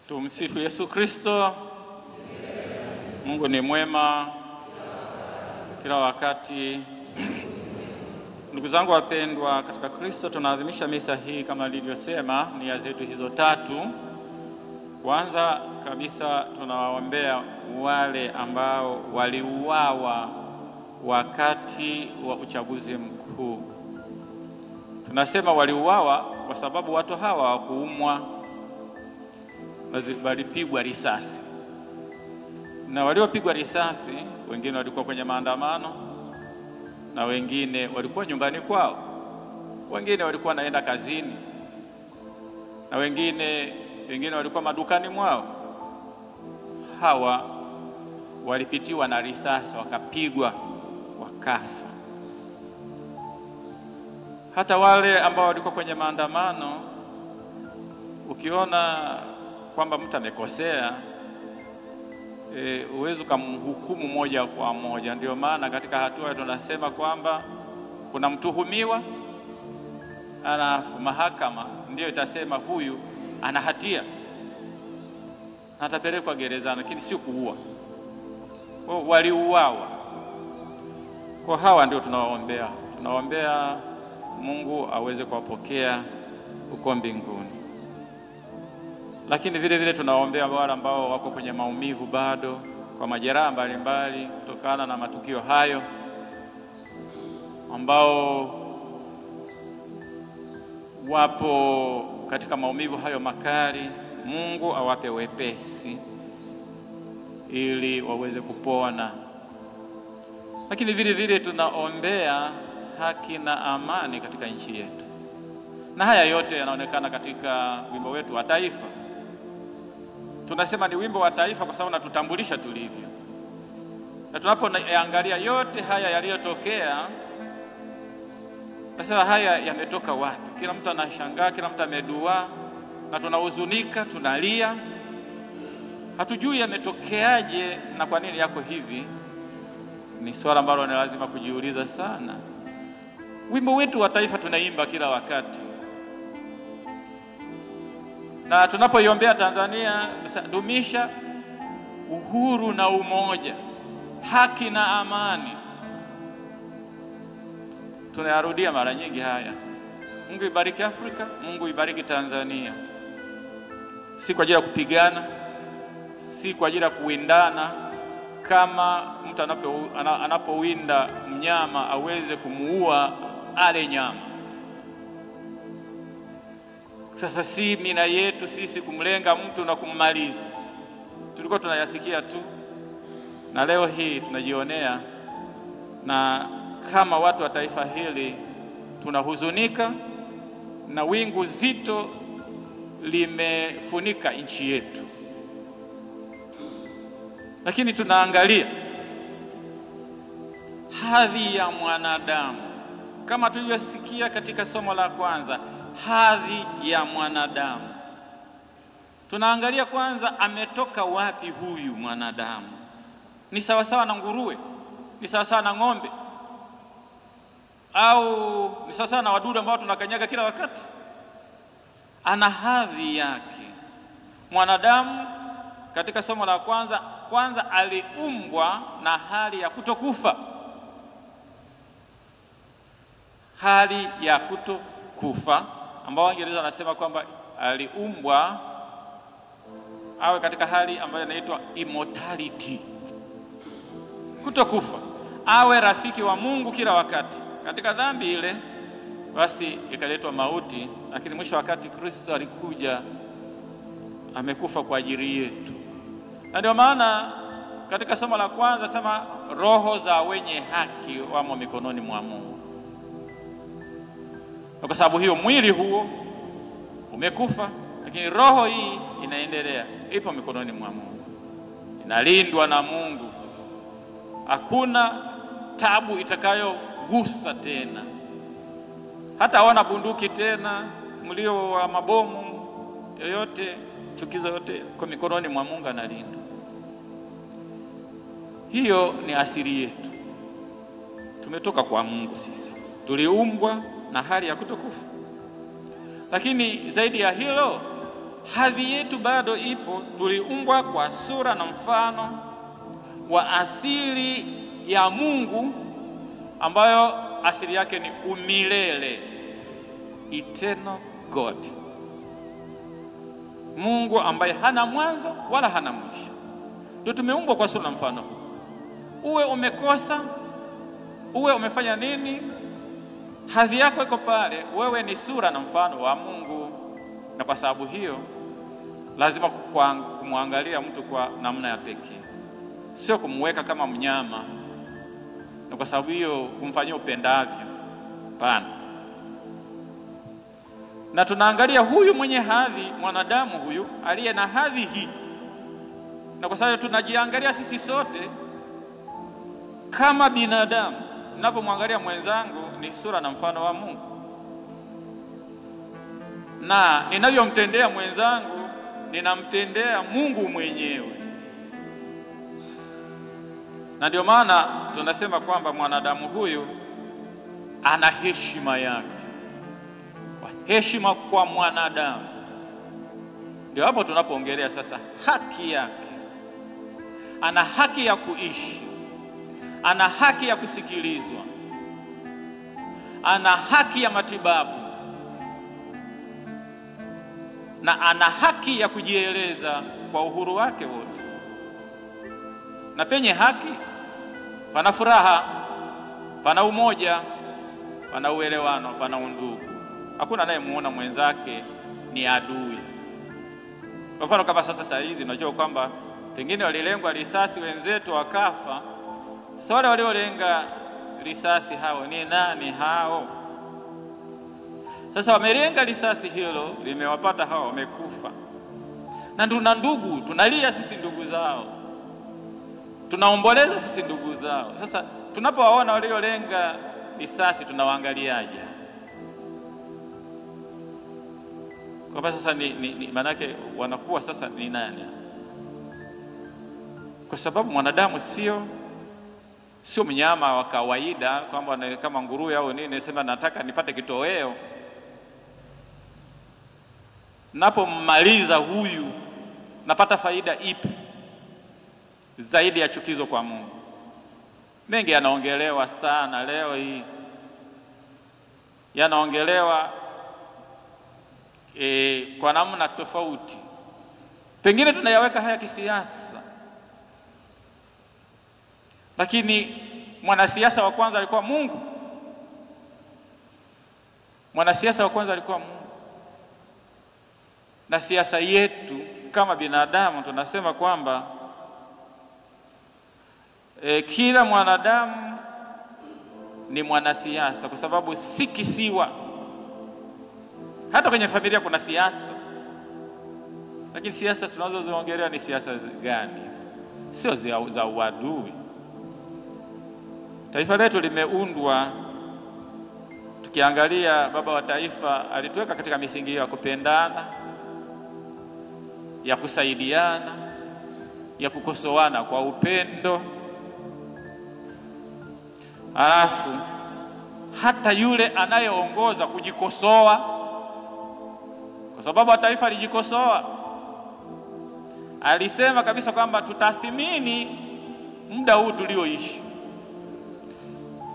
Tumsifu Yesu Kristo. Mungu ni mwema kila wakati. Ndugu zangu wapendwa katika Kristo, tunaadhimisha misa hii kama nilivyosema nia zetu hizo tatu. Kwanza kabisa tunawaombea wale ambao waliuawa wakati wa uchaguzi mkuu. Tunasema waliuawa kwa sababu watu hawa hawakuumwa, walipigwa risasi. Na waliopigwa risasi wengine walikuwa kwenye maandamano, na wengine walikuwa nyumbani kwao, wengine walikuwa naenda kazini, na wengine walikuwa madukani mwao. Hawa walipitiwa na risasi, wakapigwa, wakafa. Hata wale ambao walikuwa kwenye maandamano, ukiona kwamba mtu amekosea, uwezo kumhukumu moja kwa moja. Ndio maana katika hatua tunasema kwamba kuna mtuhumiwa, alafu mahakama ndio itasema huyu ana hatia, atapelekwa gerezani, lakini si kuua. Waliuawa. Kwa hawa ndio tunawaombea. Tunawaombea Mungu aweze kuwapokea huko mbinguni. Lakini vile vile tunawaombea wale ambao wako kwenye maumivu bado kwa majeraha mbalimbali kutokana na matukio hayo, ambao wapo katika maumivu hayo makali. Mungu awape wepesi ili waweze kupona. Lakini vile vile tunaombea haki na amani katika nchi yetu. Na haya yote yanaonekana katika wimbo wetu wa taifa. Tunasema ni wimbo wa taifa kwa sababu natutambulisha tulivyo. Na tunapoangalia yote haya yaliyotokea, nasema haya yametoka wapi? Kila mtu anashangaa, kila mtu amedua, na tunahuzunika, tunalia. Hatujui yametokeaje na kwa nini yako hivi. Ni swala ambalo ni lazima kujiuliza sana. Wimbo wetu wa taifa tunaimba kila wakati. Na tunapoiombea Tanzania, dumisha uhuru na umoja, haki na amani. Tunayarudia mara nyingi haya. Mungu ibariki Afrika, Mungu ibariki Tanzania. Si kwa ajili ya kupigana, si kwa ajili ya kuwindana. Kama mtu anapowinda mnyama aweze kumuua ale nyama. Sasa si mina yetu sisi kumlenga mtu na kummaliza. Tulikuwa tunayasikia tu, na leo hii tunajionea. Na kama watu wa taifa hili tunahuzunika, na wingu zito limefunika nchi yetu. Lakini tunaangalia hadhi ya mwanadamu, kama tulivyosikia katika somo la kwanza, hadhi ya mwanadamu. Tunaangalia kwanza ametoka wapi huyu mwanadamu. Ni sawasawa na nguruwe? Ni sawasawa na ng'ombe? Au ni sawasawa na wadudu ambao tunakanyaga kila wakati? Ana hadhi yake. Mwanadamu katika somo la kwanza aliumbwa na hali ya kutokufa. Hali ya kutokufa, ambao Waingereza wanasema kwamba aliumbwa awe katika hali ambayo inaitwa immortality, kutokufa, awe rafiki wa Mungu kila wakati. Katika dhambi ile basi ikaletwa mauti, lakini mwisho wakati Kristo alikuja, amekufa kwa ajili yetu. Na ndio maana katika somo la kwanza sema roho za wenye haki wamo mikononi mwa Mungu. Na kwa sababu hiyo mwili huo umekufa, lakini roho hii inaendelea, ipo mikononi mwa Mungu, inalindwa na Mungu. Hakuna tabu itakayogusa tena, hata wana bunduki tena, mlio wa mabomu yoyote, chukizo yote, kwa mikononi mwa Mungu analinda. Hiyo ni asili yetu. Tumetoka kwa Mungu sisi. Tuliumbwa na hali ya kutokufa. Lakini zaidi ya hilo, hadhi yetu bado ipo. Tuliumbwa kwa sura na mfano wa asili ya Mungu, ambayo asili yake ni umilele, eternal God. Mungu ambaye hana mwanzo wala hana mwisho. Ndio tumeumbwa kwa sura na mfano huu. Uwe umekosa, uwe umefanya nini, hadhi yako iko pale. Wewe ni sura na mfano wa Mungu, na kwa sababu hiyo lazima kumwangalia mtu kwa namna ya pekee, sio kumweka kama mnyama, na kwa sababu hiyo kumfanyia upendavyo. Pana. Na tunaangalia huyu mwenye hadhi, mwanadamu huyu aliye na hadhi hii, na kwa sababu tunajiangalia sisi sote kama binadamu. Ninapomwangalia mwenzangu ni sura na mfano wa Mungu, na ninavyomtendea mwenzangu ninamtendea Mungu mwenyewe. Na ndio maana tunasema kwamba mwanadamu huyu ana heshima yake. Kwa heshima kwa mwanadamu, ndio hapo tunapoongelea sasa haki yake. Ana haki ya kuishi, ana haki ya kusikilizwa, ana haki ya matibabu, na ana haki ya kujieleza kwa uhuru wake wote. Na penye haki pana furaha, pana umoja, pana uelewano, pana undugu. Hakuna anayemuona mwenzake ni adui. Kwa mfano kama sasa hizi unajua kwamba pengine walilengwa risasi wenzetu wakafa. Sasa wale waliolenga risasi hao ni nani hao? Sasa wamelenga risasi, hilo limewapata hao, wamekufa. Na tuna ndugu, tunalia sisi ndugu zao, tunaomboleza sisi ndugu zao. Sasa tunapowaona waliolenga risasi tunawaangaliaje? Kwa sasa ni manake wanakuwa sasa ni nani? Kwa sababu mwanadamu sio mnyama wa kawaida kwamba kama nguruwe au nini sema nataka nipate kitoweo. Napomaliza huyu napata faida ipi zaidi ya chukizo kwa Mungu? Mengi yanaongelewa sana leo hii, yanaongelewa kwa namna tofauti. Pengine tunayaweka haya kisiasa, lakini mwanasiasa wa kwanza alikuwa Mungu. Mwanasiasa wa kwanza alikuwa Mungu. Na siasa yetu kama binadamu tunasema kwamba kila mwanadamu ni mwanasiasa, kwa sababu si kisiwa. Hata kwenye familia kuna siasa, lakini siasa tunazoziongelea ni siasa gani? Sio za uadui. Taifa letu limeundwa, tukiangalia baba wa taifa alituweka katika misingi ya kupendana, ya kusaidiana, ya kukosoana kwa upendo. Alafu hata yule anayeongoza kujikosoa, kwa sababu wa taifa alijikosoa, alisema kabisa kwamba tutathimini muda huu tulioishi.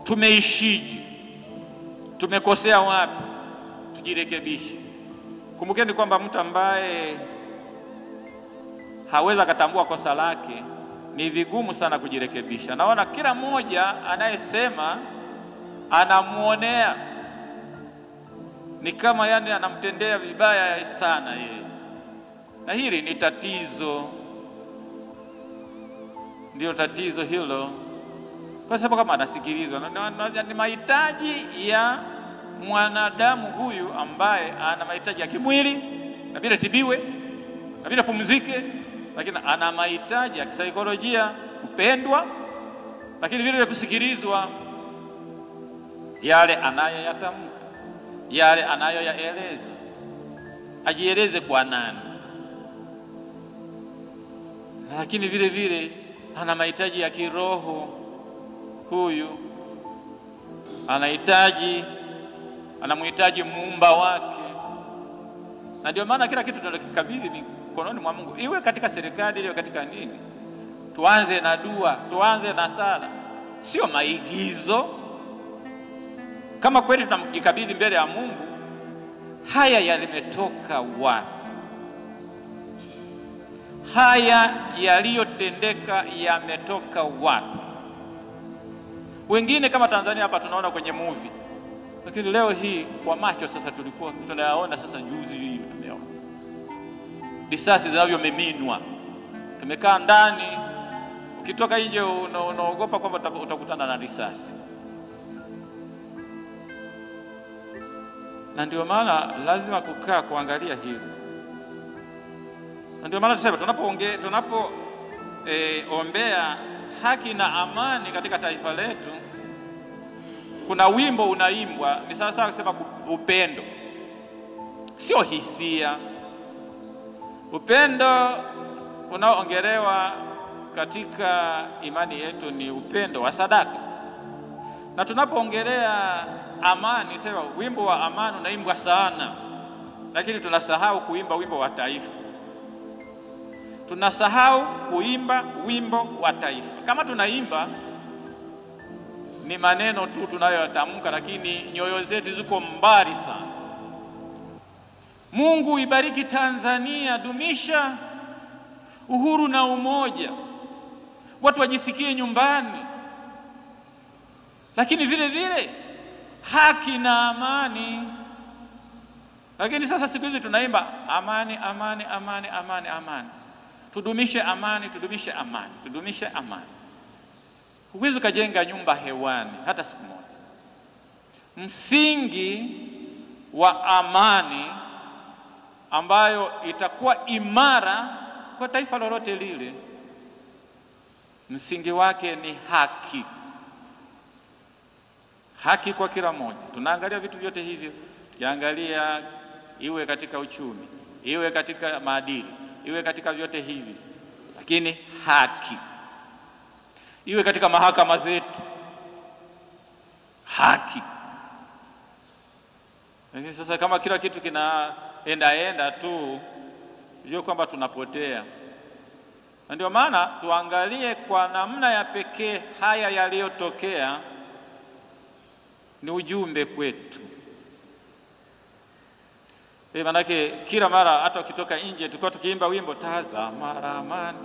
Tumeishije? Tumekosea wapi? Tujirekebishe. Kumbukeni kwamba mtu ambaye haweza katambua kosa lake ni vigumu sana kujirekebisha. Naona kila mmoja anayesema anamuonea, ni kama yani anamtendea vibaya sana yeye. Na hili ni tatizo, ndio tatizo hilo. Kwa sababu kama anasikilizwa, ni mahitaji ya mwanadamu huyu ambaye ana mahitaji ya kimwili, na bila tibiwe, na bila pumzike, lakini ana mahitaji ya kisaikolojia, kupendwa, lakini vile kusikilizwa, yale anayoyatamka, yale anayoyaeleza, ajieleze kwa nani. Lakini vile vile ana mahitaji ya kiroho. Huyu anamhitaji muumba wake, Na ndio maana kila kitu tunakikabidhi mikononi mwa Mungu, iwe katika serikali, iwe katika nini. Tuanze na dua, tuanze na sala, sio maigizo. Kama kweli tunamjikabidhi mbele ya Mungu, haya yalimetoka wapi? Haya yaliyotendeka yametoka wapi? Wengine kama Tanzania hapa tunaona kwenye movie, lakini leo hii kwa macho sasa tulikuwa tunayaona. Sasa juzi hii tumeona risasi zinavyomiminwa, tumekaa ndani, ukitoka nje unaogopa kwamba utakutana na risasi. Na ndio maana lazima kukaa kuangalia hili. Na ndio maana tuseme tunapoombea haki na amani katika taifa letu, kuna wimbo unaimbwa, ni sawa sawa kusema upendo, sio hisia. Upendo unaoongelewa katika imani yetu ni upendo wa sadaka. Na tunapoongelea amani, sema wimbo wa amani unaimbwa sana, lakini tunasahau kuimba wimbo wa taifa. Tunasahau kuimba wimbo wa taifa. Kama tunaimba ni maneno tu tunayotamka, lakini nyoyo zetu ziko mbali sana. Mungu ibariki Tanzania, dumisha uhuru na umoja, watu wajisikie nyumbani, lakini vile vile haki na amani. Lakini sasa siku hizi tunaimba amani, amani, amani, amani, amani. Tudumishe amani, tudumishe amani, tudumishe amani. Huwezi kujenga nyumba hewani hata siku moja. Msingi wa amani ambayo itakuwa imara kwa taifa lolote lile, msingi wake ni haki. Haki kwa kila mmoja. Tunaangalia vitu vyote hivyo, tukiangalia iwe katika uchumi, iwe katika maadili, iwe katika vyote hivi, lakini haki. Iwe katika mahakama zetu, haki. Lakini sasa kama kila kitu kinaenda tu, ndio kwamba tunapotea. Na ndio maana tuangalie kwa namna ya pekee haya yaliyotokea ni ujumbe kwetu. Manake kila mara hata ukitoka nje tulikuwa tukiimba wimbo, tazama ramani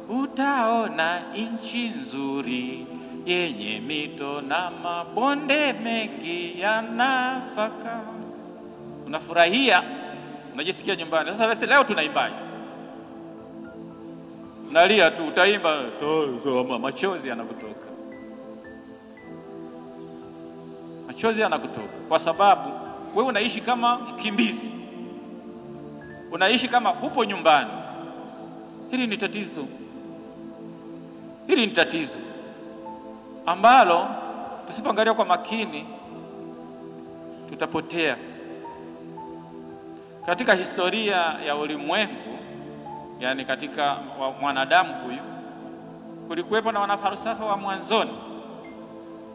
utaona nchi nzuri yenye mito na mabonde mengi ya nafaka. Unafurahia, unajisikia nyumbani. Sasa leo tunaimbaje? Unalia tu, utaimba tazama, machozi yanakutoka. Machozi yanakutoka kwa sababu wewe unaishi kama mkimbizi, unaishi kama upo nyumbani. Hili ni tatizo. Hili ni tatizo ambalo tusipoangalia kwa makini tutapotea. Katika historia ya ulimwengu, yani katika mwanadamu huyu, kulikuwepo na wanafalsafa wa mwanzoni.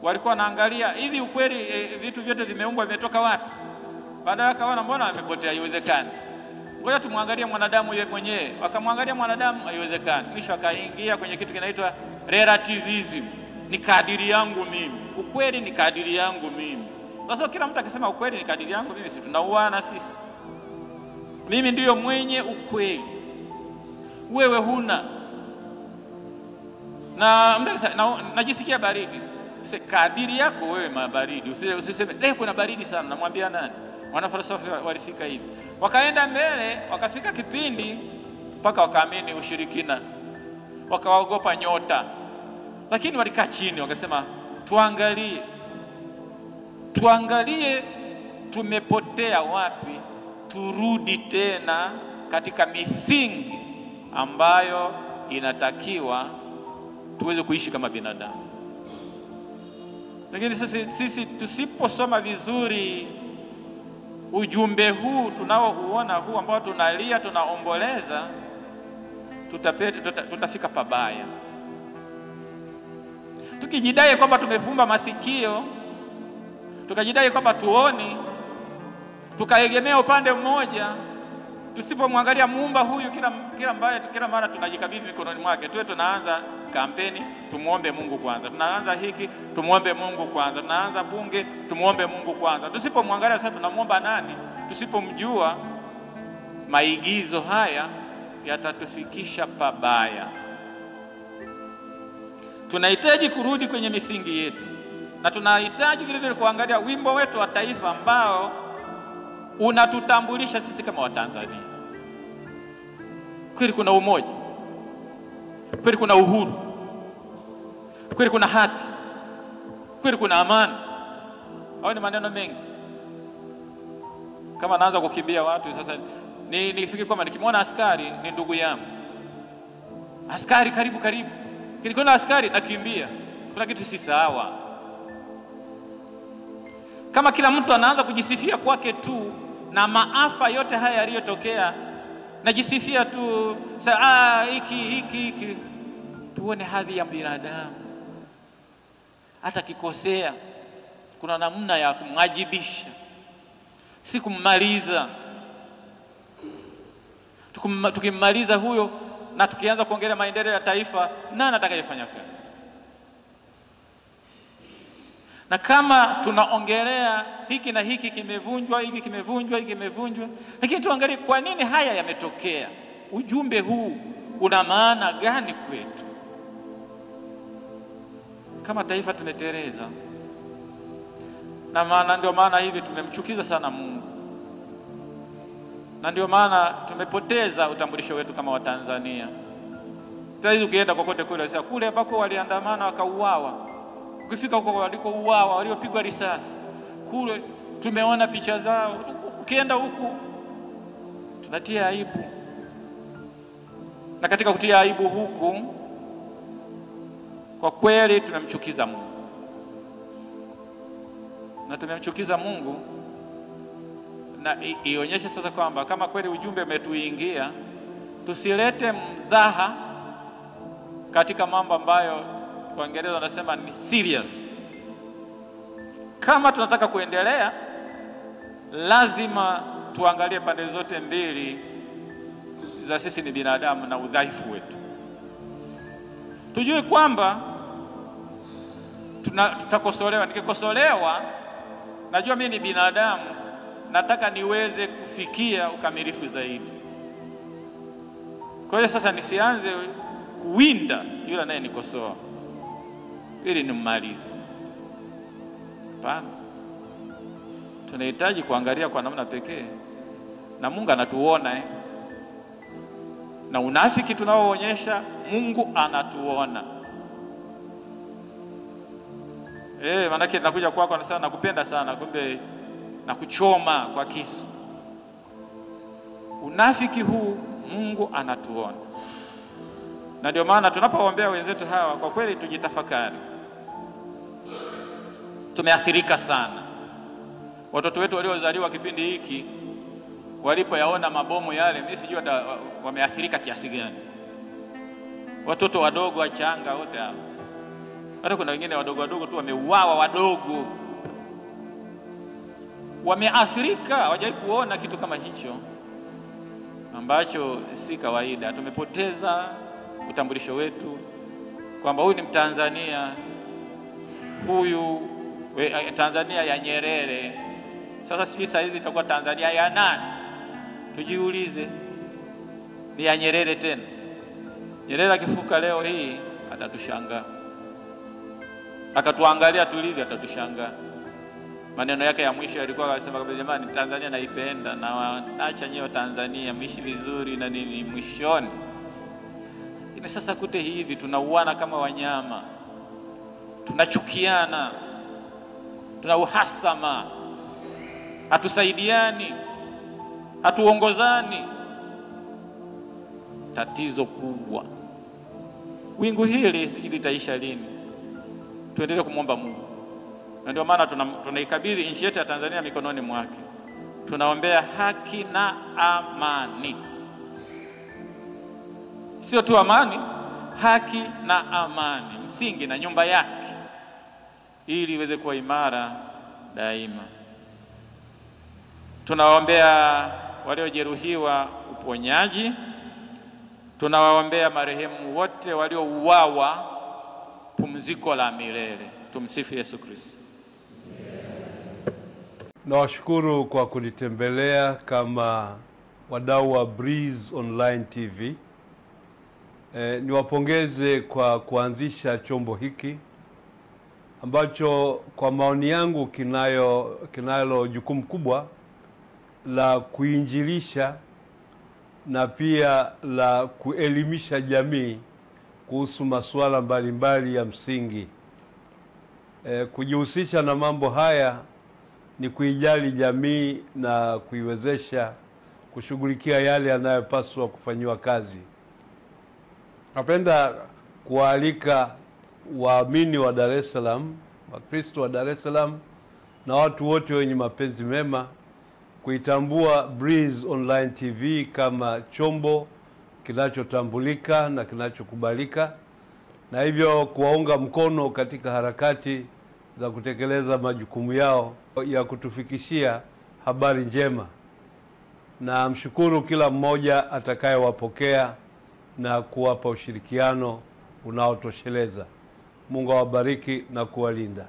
Walikuwa wanaangalia hivi ukweli, vitu vyote vimeumbwa vimetoka wapi? Baadaye akaona mbona amepotea, haiwezekani. Ngoja tumwangalie mwanadamu yeye mwenyewe. Wakamwangalia mwanadamu, haiwezekani. Mwisho akaingia kwenye kitu kinaitwa relativism. Ni kadiri yangu mimi. Ukweli ni kadiri yangu mimi. Sasa kila mtu akisema ukweli ni kadiri yangu mimi, si tunauana sisi? Mimi ndiyo mwenye ukweli, wewe huna. Na najisikia baridi. Kadiri yako wewe mabaridi. Usiseme leo kuna baridi sana. Namwambia nani? Wanafalsafa walifika hivi. Wakaenda mbele, wakafika kipindi mpaka wakaamini ushirikina, wakaogopa nyota. Lakini walikaa chini wakasema tuangalie tumepotea wapi, turudi tena katika misingi ambayo inatakiwa tuweze kuishi kama binadamu. Lakini sisi tusiposoma vizuri ujumbe huu tunaouona huu ambao tunalia, tunaomboleza, tutafika pabaya. Tukijidai kwamba tumefumba masikio, tukajidai kwamba tuoni, tukaegemea upande mmoja, tusipomwangalia muumba huyu kila mara tunajikabidhi mikononi mwake, tuwe tunaanza kampeni tumuombe Mungu kwanza, tunaanza hiki tumuombe Mungu kwanza, tunaanza bunge tumuombe Mungu kwanza. Tusipomwangalia sasa tunamuomba nani? Tusipomjua, maigizo haya yatatufikisha pabaya. Tunahitaji kurudi kwenye misingi yetu, na tunahitaji vile vile kuangalia wimbo wetu wa taifa ambao unatutambulisha sisi kama Watanzania. Kweli kuna umoja, kweli kuna uhuru, kweli kuna haki, kweli kuna amani. Hao ni maneno mengi. Kama naanza kukimbia watu sasa, nifikiri kwamba nikimwona askari ni ndugu yangu. Askari karibu, nikiona askari nakimbia. Kuna kitu si sawa. Kama kila mtu anaanza kujisifia kwake tu, na maafa yote haya yaliyotokea najisifia tu, hiki, tuone hadhi ya binadamu. Hata kikosea kuna namna ya kumwajibisha, si kummaliza. Tukimmaliza huyo na tukianza kuongelea maendeleo ya taifa, nani atakayefanya kazi? Na kama tunaongelea hiki na hiki kimevunjwa, hiki kimevunjwa, lakini tuangalie kwa nini haya yametokea. Ujumbe huu una maana gani kwetu? Kama taifa tumeteleza, na ndio maana hivi tumemchukiza sana Mungu, na ndio maana tumepoteza utambulisho wetu kama Watanzania. Sasa ukienda kokote kule, sasa kule ambako waliandamana wakauawa, ukifika huko walikouawa, waliopigwa risasi kule, tumeona picha zao. Ukienda huku tunatia aibu, na katika kutia aibu huku kwa kweli tumemchukiza Mungu. Na tumemchukiza Mungu, na ionyeshe sasa kwamba kama kweli ujumbe umetuingia, tusilete mzaha katika mambo ambayo kwa Kiingereza wanasema ni serious. Kama tunataka kuendelea, lazima tuangalie pande zote mbili za sisi ni binadamu na udhaifu wetu. Tujue kwamba tutakosolewa. Nikikosolewa, najua mimi ni binadamu, nataka niweze kufikia ukamilifu zaidi. Kwa hiyo sasa nisianze kuwinda yule anayenikosoa ili nimmalize. Hapana. Tunahitaji kuangalia kwa namna pekee, na Mungu anatuona na unafiki tunaoonyesha Mungu anatuona. Maana nakuja kwako anasema nakupenda sana, kumbe nakuchoma kwa kisu. Unafiki huu Mungu anatuona. Na ndio maana tunapoombea wenzetu hawa, kwa kweli tujitafakari. Tumeathirika sana. Watoto wetu waliozaliwa kipindi hiki walipoyaona mabomu yale, mimi sijui wameathirika kiasi gani. Watoto wadogo wachanga wote hao. Hata kuna wengine wadogo tu wameuawa wadogo. Wameathirika, hawajawahi kuona kitu kama hicho ambacho si kawaida. Tumepoteza utambulisho wetu kwamba huyu ni Mtanzania, huyu Tanzania ya Nyerere. Sasa sisi hizi itakuwa Tanzania ya nani? Tujiulize, ni ya Nyerere tena? Nyerere akifuka leo hii atatushangaa, akatuangalia tulivyo atatushangaa. Maneno yake ya mwisho yalikuwa akasema, jamani, Tanzania naipenda na acha nyewe Tanzania mwishi vizuri na nini mwishoni. Lakini sasa kute hivi tunauana kama wanyama, tunachukiana, tuna uhasama, hatusaidiani, hatuongozani. Tatizo kubwa. Wingu hili sisi litaisha lini? Tuendelee kumwomba Mungu. Na ndio maana tunaikabidhi nchi yetu ya Tanzania mikononi mwake. Tunaombea haki na amani. Sio tu amani, haki na amani, msingi na nyumba yake, ili iweze kuwa imara daima. Tunaombea waliojeruhiwa uponyaji. Tunawaombea marehemu wote waliouawa pumziko la milele. Tumsifu Yesu Kristo. Nawashukuru kwa kunitembelea kama wadau wa Breeze Online TV. Niwapongeze kwa kuanzisha chombo hiki ambacho kwa maoni yangu kinalo jukumu kubwa la kuinjilisha na pia la kuelimisha jamii kuhusu masuala mbalimbali ya msingi. Kujihusisha na mambo haya ni kuijali jamii na kuiwezesha kushughulikia yale yanayopaswa kufanywa kazi. Napenda kualika waamini wa Dar es Salaam, Wakristo wa Dar es Salaam na watu wote wenye mapenzi mema kuitambua Breeze Online TV kama chombo kinachotambulika na kinachokubalika, na hivyo kuwaunga mkono katika harakati za kutekeleza majukumu yao ya kutufikishia habari njema. Na mshukuru kila mmoja atakayewapokea na kuwapa ushirikiano unaotosheleza. Mungu awabariki na kuwalinda.